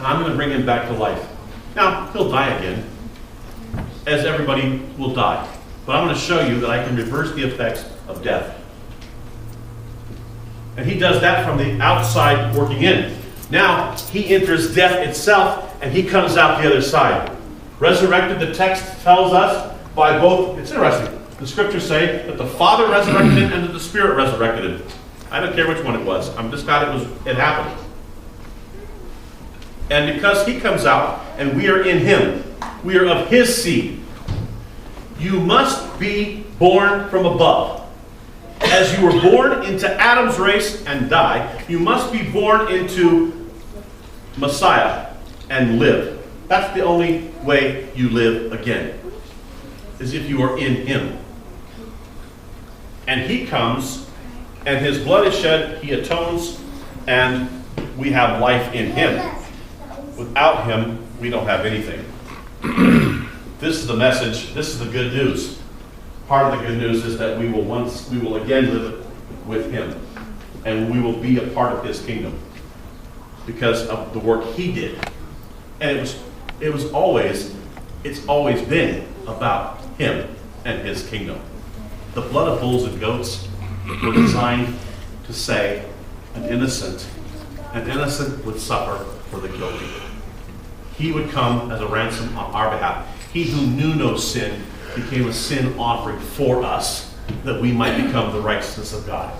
and I'm going to bring him back to life. Now, he'll die again, as everybody will die. But I'm going to show you that I can reverse the effects of death. And he does that from the outside working in. Now, he enters death itself, and he comes out the other side. Resurrected, the text tells us, by both, it's interesting, the scriptures say that the Father resurrected him and that the Spirit resurrected him. I don't care which one it was. I'm just glad it happened. And because he comes out, and we are in him, we are of his seed. You must be born from above. As you were born into Adam's race and die, you must be born into Messiah and live. That's the only way you live again, is if you are in him. And he comes, and his blood is shed, he atones, and we have life in him. Without him, we don't have anything. This is the message. This is the good news. Part of the good news is that we will again live with him, and we will be a part of his kingdom because of the work he did. And it's always been about him and his kingdom. The blood of bulls and goats were designed to say an innocent would suffer for the guilty. He would come as a ransom on our behalf. He who knew no sin became a sin offering for us, that we might become the righteousness of God.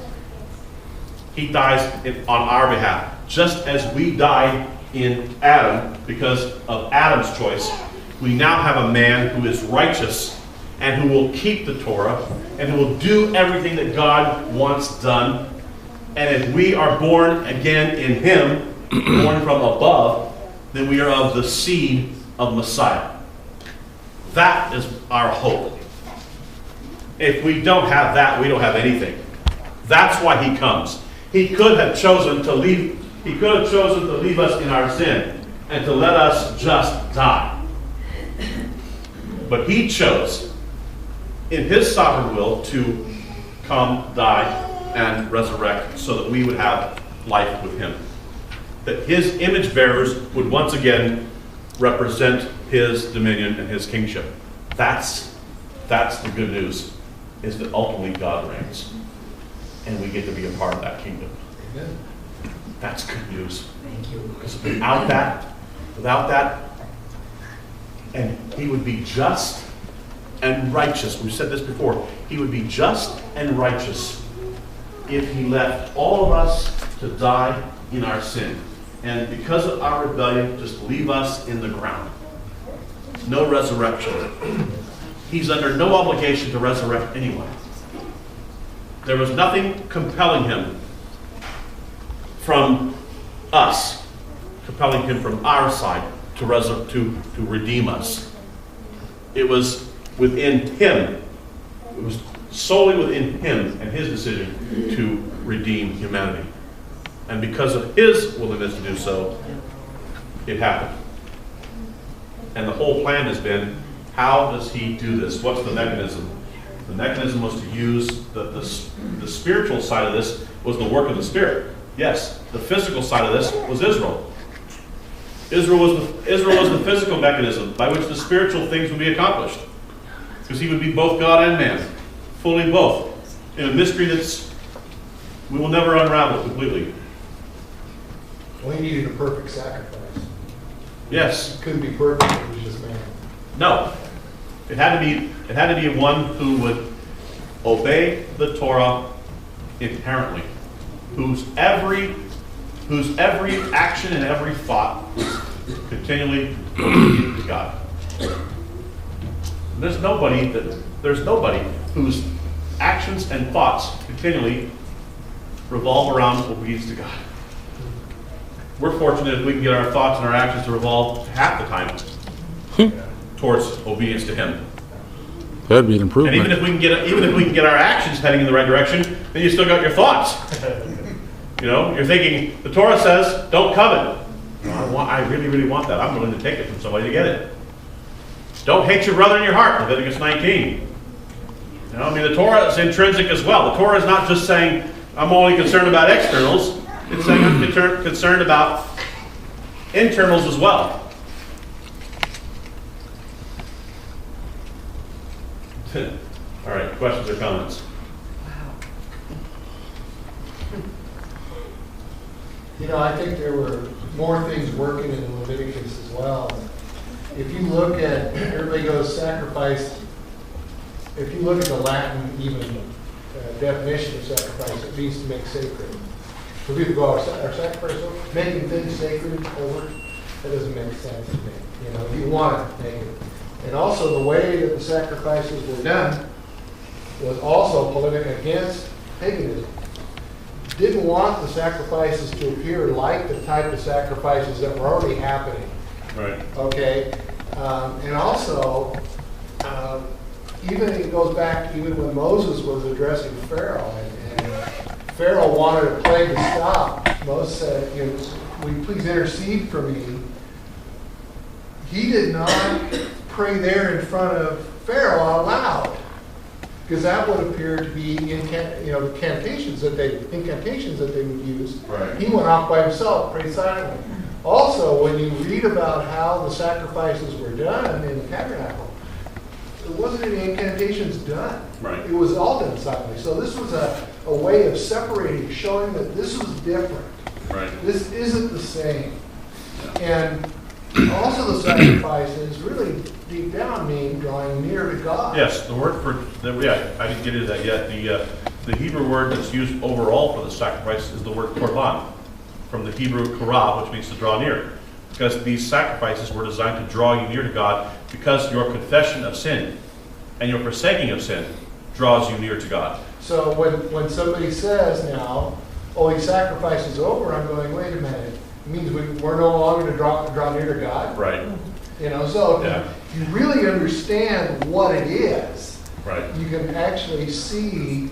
He dies on our behalf, just as we died in Adam because of Adam's choice. We now have a man who is righteous and who will keep the Torah and who will do everything that God wants done. And if we are born again in him, born from above, then we are of the seed of Messiah. That is our hope. If we don't have that, we don't have anything. That's why he comes. He could have chosen to leave us in our sin and to let us just die. But he chose, in his sovereign will, to come, die, and resurrect so that we would have life with him. That his image bearers would once again represent his dominion and his kingship. That's the good news, is that ultimately God reigns. And we get to be a part of that kingdom. Amen. That's good news. Thank you. Because without that, and he would be just and righteous. We've said this before. He would be just and righteous if he left all of us to die in our sin. And because of our rebellion, just leave us in the ground. No resurrection. He's under no obligation to resurrect anyone. There was nothing compelling him from us, compelling him from our side to redeem us. It was within him. It was solely within him and his decision to redeem humanity. And because of his willingness to do so, it happened. And the whole plan has been, how does he do this? What's the mechanism? The mechanism was to use the spiritual side of this was the work of the Spirit. Yes, the physical side of this was Israel. Israel was the physical mechanism by which the spiritual things would be accomplished. Because he would be both God and man, fully both, in a mystery we will never unravel completely. Well, he needed a perfect sacrifice. Yes. He couldn't be perfect if he was just man. No. It had to be one who would obey the Torah inherently, whose every action and every thought was continually obedient to God. There's nobody whose actions and thoughts continually revolve around obedience to God. We're fortunate if we can get our thoughts and our actions to revolve half the time towards obedience to him. That'd be an improvement. And even if we can get our actions heading in the right direction, then you still got your thoughts. You're thinking, the Torah says, don't covet. I really, really want that. I'm willing to take it from somebody to get it. Don't hate your brother in your heart, Leviticus 19. The Torah is intrinsic as well. The Torah is not just saying, I'm only concerned about externals. It's saying I'm concerned about internals as well. All right, questions or comments? You know, I think there were more things working in Leviticus as well. If you look at, everybody goes sacrifice, if you look at the Latin even definition of sacrifice, it means to make sacred. For people go, our sacrifice, making things sacred over, that doesn't make sense to me. You know, you want to make it. And also the way that the sacrifices were done was also polemic against paganism. Didn't want the sacrifices to appear like the type of sacrifices that were already happening. Right. Okay? And also, even it goes back even when Moses was addressing Pharaoh, and Pharaoh wanted a plague to stop. Moses said, you know, will you please intercede for me? He did not pray there in front of Pharaoh out loud, because that would appear to be incantations that they would use. Right. He went off by himself, prayed silently. Also, when you read about how the sacrifices were done in the tabernacle, there wasn't any incantations done. Right. It was all done silently. So this was a way of separating, showing that this was different. Right. This isn't the same. And also the sacrifices really deep down mean drawing near to God. Yes, the word for, yeah, I didn't get into that yet. The Hebrew word that's used overall for the sacrifice is the word korban, from the Hebrew korah, which means to draw near. Because these sacrifices were designed to draw you near to God, because your confession of sin and your forsaking of sin draws you near to God. So when somebody says now, oh, he sacrifices over, I'm going, wait a minute. It means we're no longer to draw near to God. Right. You know, so Yeah. if you really understand what it is, Right. you can actually see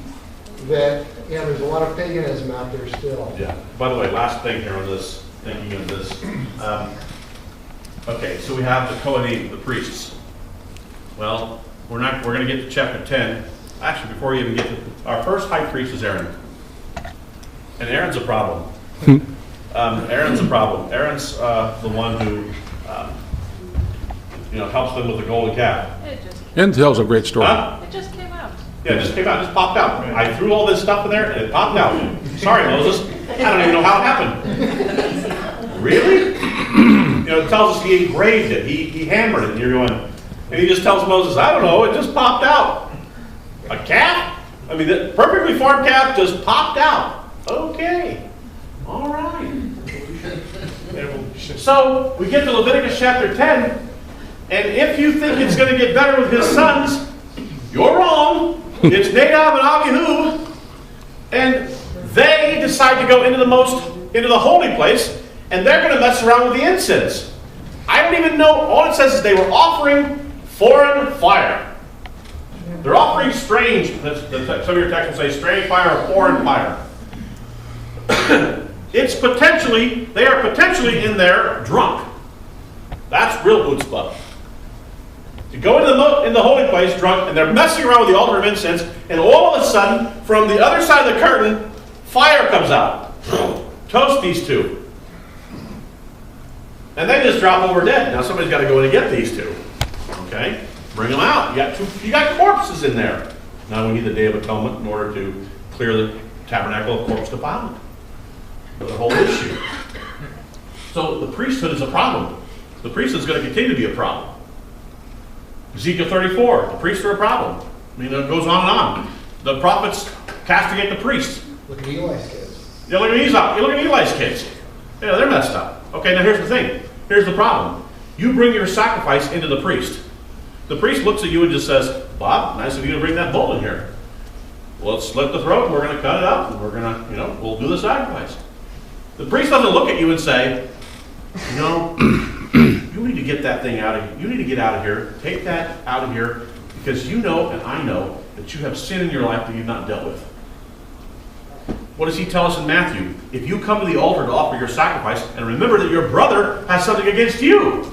that, you know, there's a lot of paganism out there still. Yeah. By the way, last thing here on this, thinking of this. Okay, so we have the Kohanim, the priests. Well, we're going to get to chapter 10. Actually, before we even get to, our first high priest is Aaron. And Aaron's a problem. Aaron's a problem. Aaron's the one who, helps them with the golden calf. And tells a great story. It just came out. Yeah, it just came out, it just popped out. I threw all this stuff in there and it popped out. Sorry, Moses. I don't even know how it happened. Really? It tells us he engraved it. He hammered it. And you're going, and he just tells Moses, I don't know, it just popped out. A calf? I mean, the perfectly formed calf just popped out. Okay. All right. So we get to Leviticus chapter 10, and if you think it's going to get better with his sons, you're wrong. It's Nadab and Abihu, and they decide to go into the holy place, and they're going to mess around with the incense. I don't even know. All it says is they were offering foreign fire. They're offering strange. Some of your texts will say strange fire or foreign fire. They are potentially in there drunk. That's real chutzpah. To go into the holy place drunk, and they're messing around with the altar of incense, and all of a sudden, from the other side of the curtain, fire comes out. Toast these two. And they just drop over dead. Now somebody's got to go in and get these two. Okay? Bring them out. You got corpses in there. Now we need the Day of Atonement in order to clear the tabernacle of corpse defilement. The whole issue. So the priesthood is a problem. The priesthood is going to continue to be a problem. Ezekiel 34, the priests are a problem. I mean, it goes on and on. The prophets castigate the priests. Look at Eli's kids. Yeah, look at Eli's kids. Yeah, they're messed up. Okay, now here's the thing. Here's the problem. You bring your sacrifice into the priest. The priest looks at you and just says, Bob, nice of you to bring that bull in here. Well, let's slit the throat, and we're going to cut it up, and we're going to, we'll do the sacrifice. The priest doesn't look at you and say, you need to get that thing out of here. You need to get out of here. Take that out of here, because you know and I know that you have sin in your life that you've not dealt with. What does he tell us in Matthew? If you come to the altar to offer your sacrifice, and remember that your brother has something against you.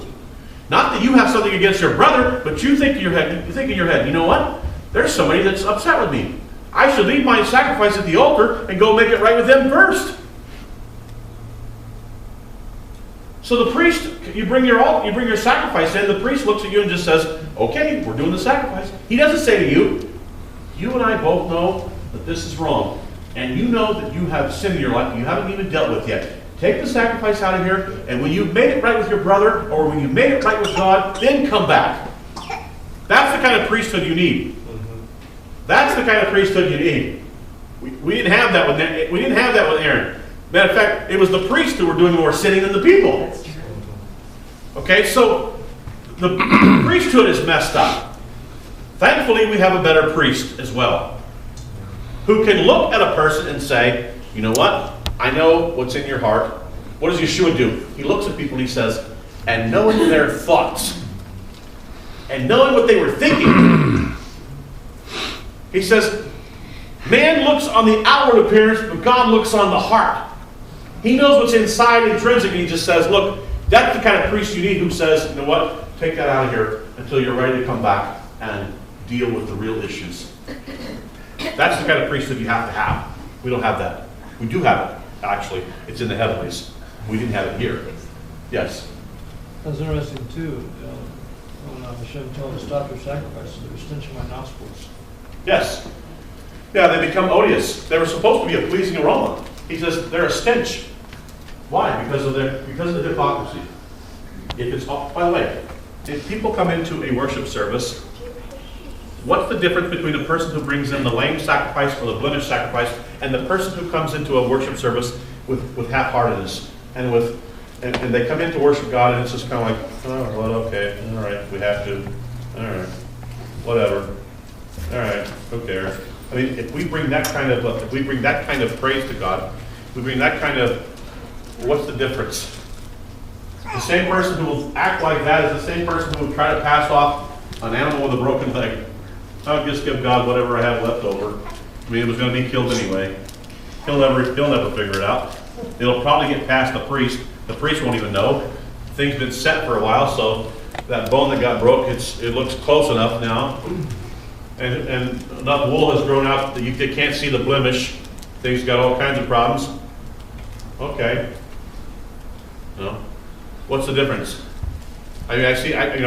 Not that you have something against your brother, but you think in your head, you know what? There's somebody that's upset with me. I should leave my sacrifice at the altar and go make it right with them first. So the priest, you bring your sacrifice in, the priest looks at you and just says, okay, we're doing the sacrifice. He doesn't say to you, you and I both know that this is wrong. And you know that you have sin in your life you haven't even dealt with yet. Take the sacrifice out of here, and when you've made it right with your brother, or when you've made it right with God, then come back. That's the kind of priesthood you need. That's the kind of priesthood you need. We didn't have that with Aaron. Matter of fact, it was the priests who were doing more sinning than the people. That's true. Okay, so the priesthood is messed up. Thankfully, we have a better priest as well, who can look at a person and say, you know what? I know what's in your heart. What does Yeshua do? He looks at people and he says, and knowing their thoughts, and knowing what they were thinking, he says, man looks on the outward appearance, but God looks on the heart. He knows what's inside intrinsic, and he just says, look, that's the kind of priest you need who says, you know what? Take that out of here until you're ready to come back and deal with the real issues. That's the kind of priesthood you have to have. We don't have that. We do have it, actually. It's in the heavenlies. We didn't have it here. Yes? That's interesting, too. When Hashem told them to stop their sacrifices, they were stench in my nostrils. Yes. Yeah, they become odious. They were supposed to be a pleasing aroma. He says they're a stench. Why? Because of the hypocrisy. If it's, by the way, if people come into a worship service, what's the difference between a person who brings in the lame sacrifice or the blemish sacrifice and the person who comes into a worship service with half-heartedness and and they come in to worship God and it's just kind of like, oh, well, okay, all right, we have to, all right, whatever, all right, who cares? I mean, if we bring that kind of praise to God, we bring that kind of, what's the difference? The same person who will act like that is the same person who will try to pass off an animal with a broken leg. I'll just give God whatever I have left over. I mean, it was going to be killed anyway. He'll never figure it out. It'll probably get past the priest. The priest won't even know. Thing's been set for a while, so that bone that got broke, it looks close enough now. And enough wool has grown out that you can't see the blemish. Thing's got all kinds of problems. Okay. No. What's the difference? I mean, I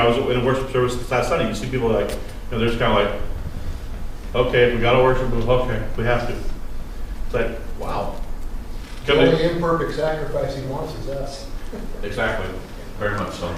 was in a worship service this last Sunday. You see people like, they're just kind of like, okay, we got to worship, okay, we have to. It's like, wow. The only imperfect sacrifice he wants is us. Exactly. Very much so.